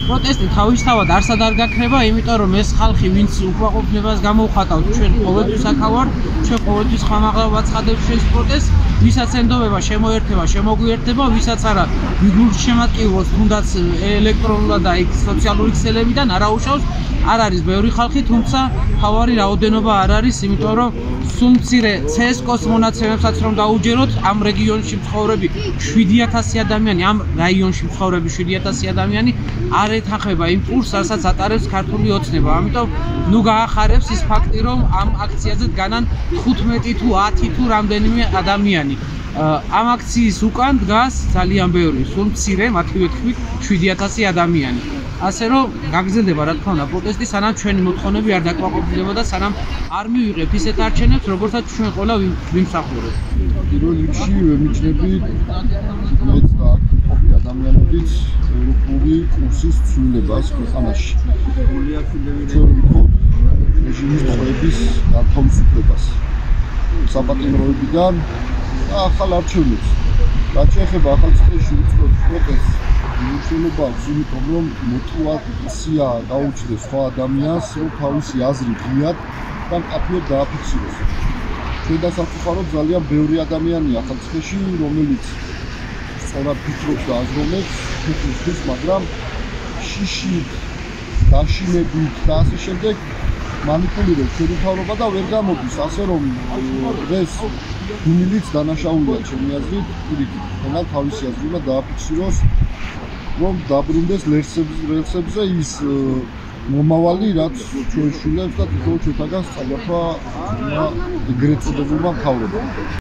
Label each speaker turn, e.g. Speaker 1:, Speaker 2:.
Speaker 1: პროტესტი თავისთავად არსად არ გაქრება, იმიტომ რომ ეს ხალხი, ვინც უკმაყოფილებას გამოუხატავთ, ჩვენ ყოველთვის აქ ვართ, ჩვენ ყოველთვის ხმამაღლა ვაცხადებთ ჩვენს პროტესტს, ვისაც ენდობება შემოერთება, შემოგვიერთდება, ვისაც არა გულში შემატკივოს, თუნდაც ელექტრონულად და იქ სოციალური ქსელებიდან არა უშავს, არ არის ბევრი ხალხი, თუმცა თავარი რაოდენობა არ არის, იმიტომ რომ სულ მცირე CSKO-ს მონაცემებსაც რომ დაუჯეროთ, ამ რეგიონში მცხოვრები 7000 ადამიანი, ამ რაიონში მცხოვრები 7000 ადამიანი არ ეთანხმება იმ კურსს, რასაც ატარებს ქართული ოცნება. ამიტომ ნუ გაახარებს ის ფაქტი, რომ ამ აქციაზე დგანან 15 თუ 10 თუ რამდენიმე ადამიანი. ამ აქციის უკან დგას ძალიან ბევრი, სულ მცირე, მათივე თქმით 7000 ადამიანი. ასე რომ გაგრძელდება რა თქმა უნდა პროტესტი, სანამ ჩვენი მოთხოვნები არ დაკმაყოფილდება და სანამ არ მივიღებთ ისეთ არჩევნებს, როგორცაც ჩვენ ყველა ვიმსახურებთ.
Speaker 2: პირველ რიგში ვემიჩნები მეც და აქ მყოფი ადამიანებიც ევროპული კურსის ცვლილებას ქვეყანაში. ჩვენ ვიქოთ რეჟიმის წევრების განთავისუფლებას საპატიმროებიდან და ახალ არჩევნებს. რაც შეეხება ახალ წელში უწყლოდ პროტესტს, მნიშვნელობა აქვს, იმიტომ რომ мотиваცია გაუჩნდეს სხვა ადამიანს, რომ თავისი აზრი ღიად და მკაფიოდ დააფიქსიროს. ჩვენ დასახმარებლად ძალიან ბევრი ადამიანია ახალ წელში, რომელიც სწორად ფიქრობს და აზროვნებს ქვეყნისთვის, მაგრამ შიშით, დაშინებით და ასე შემდეგ манипулирует ჩვენი მთავრობა და ვერ გამოდის, ასე რომ დღეს გუნილიც დანაშაულია ჩემი აზრით, პირიქით, ყველა თავისი აზრი უნდა დააფიქსიროს, რომ დაბრუნდეს ლერსებზე ის მომავალი, რაც ჩვენ შვილებს და თითოეულ ჩვენთაგან სწავლება ეგრეთ წოდებულმა მთავრობამ.